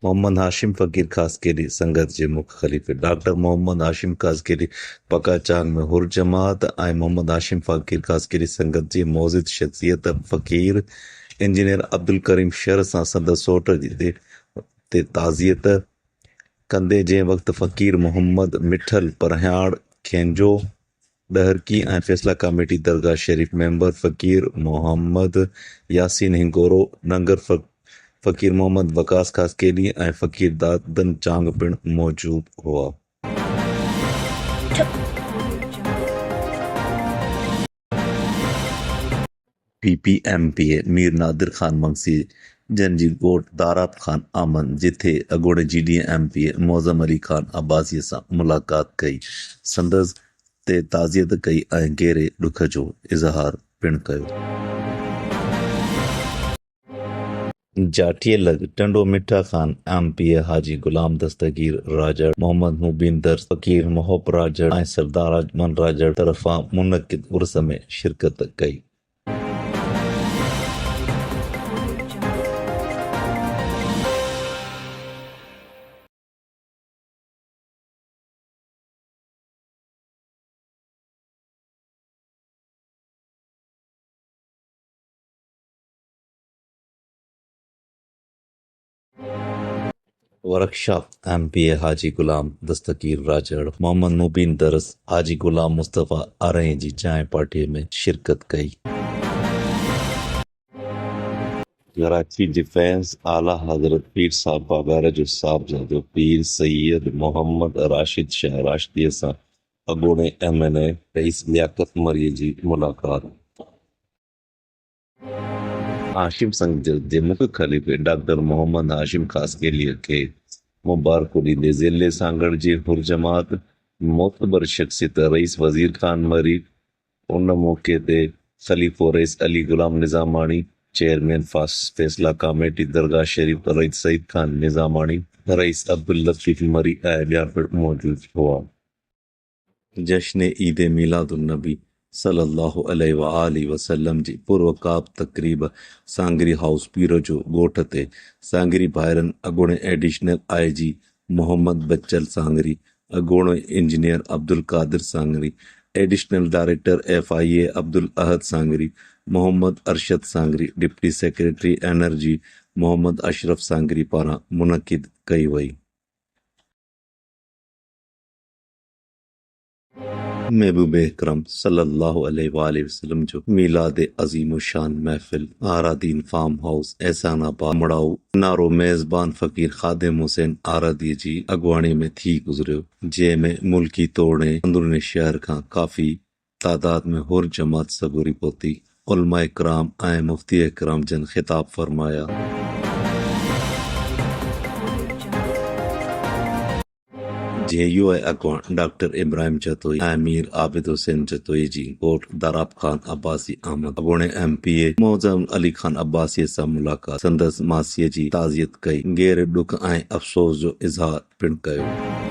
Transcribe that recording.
محمد ہاشم فقیر خاسکیری संगत जे मुख्य खलीफ़े डॉक्टर मोहम्मद हाशिम कासकेरी पका चांग में हुर जमात ऐं मोहम्मद हाशिम फकीर कासकेरी संगत जी मौजिद शख्सियत फ़कीर इंजीनियर अब्दुल करीम शर सां संदसि सोट ते ताज़ियत कंदे जंहिं वक़्तु फ़कीर मोहम्मद मिठल परहाड़ खेंजो डहरकी ऐं फ़ैसला कमेटी दरगाह शरीफ़ मेंबर फ़कीर मोहम्मद यासीन हिंगोरो नंगर फ़कीर मोहम्मद वकास खासकेली ऐं फ़कीर दादन चांग पिण मौजूद हुआ। PPMPA मीर नादिर खान मंगसी जंहिंजी ॻोठ दाराब खान आमन जिथे अॻोणे GDMPA मौज़म अली खान अब्बासीअ सां मुलाक़ात कई, संदसि ते ताज़ियत कई ऐं गहरे ॾुख जो इज़हार पिण कयो। जाठिए लॻ टंडो मिठा खान MPA हाजी गुलाम दस्तगीर राजड़ मोहम्मद मुबीन दर्स फ़कीर मोहब राजड़ ऐं सरदार अजमन राजड़ तरफ़ां मुनक़िद उर्स में शिरकत कई। वर्कशॉप MPA हाजी गुलाम दस्तगीर राजड़ मोहम्मद मुबीन दरस हाजी गुलाम मुस्तफ़ा आरही जी चांहि पार्टीअ में शिरकत कई। कराची डिफेंस आला हज़रत पीर साहब बाबर जो साहिबजादो पीर सैयद मोहम्मद राशिद शाह राशिदीअ सां अॻोणे MNA रईस लियाकत मरीअ जी मुलाक़ात। हाशिम संगत जे मुख्य खलीफ़े डॉक्टर मोहम्मद हाशिम कासकेलीअ खे मुबारकूं ॾींदे ज़िले सां गॾिजी हुर जमात मोतबर शख़्सियत रईस वज़ीर खान मरी उन मौक़े ते ख़लीफ़ो रईस अली गुलाम निज़ामाणी चेयरमैन फ़ैसला कमेटी दरगाह शरीफ़ रईस सईद खान निज़ामाणी रईस अब्दुल लतीफ़ मरी ऐं ॿिया पिण मौजूद हुआ। जश्न ईद मीलादुन नबी सल्लल्लाहु अलैहि व आलिहि वसल्लम जी पुरवकाब तक़रीब सांगरी हाउस पीर जो ॻोठ ते सांगरी भाइरनि अॻोणे एडिशनल IG मोहम्मद बच्चल सांगरी अॻोणे engineer Abdul Qadir Sangri additional director FIA Abdul Ahad Sangri Mohammad Arshad Sangri deputy secretary energy Mohammad Ashraf Sangri पारां मुनक़िद कई वई। महबूब अकरम सल्लल्लाहु अलैहि वसल्लम जो मीलाद अज़ीम शान महफ़िल आरादीन फार्म हाउस एहसानाबाद मड़ाऊ नारो मेज़बान फ़कीर ख़ादिम हुसैन आरादी जी अॻुवाणी में थी गुज़रियो, जंहिंमें मुल्की तोड़े अंदरूनी शहर खां काफ़ी तादाद में हुर जमात सबूरी पहुती। उलमा इकराम ऐं मुफ्ती इकराम जन ख़िताब फरमाया। JUI अॻवान डॉक्टर इब्राहिम जतोई ऐं मीर आबिद हुसैन जतोई जी ॻोठ दाराब खान अब्बासी अहमद अॻोणे MPA मौज़म अली खान अब्बासीअ सां मुलाक़ात संदसि मासीअ जी ताज़ियत कई, गहरे ॾुख ऐं अफ़सोस जो इज़हार पिण कयो।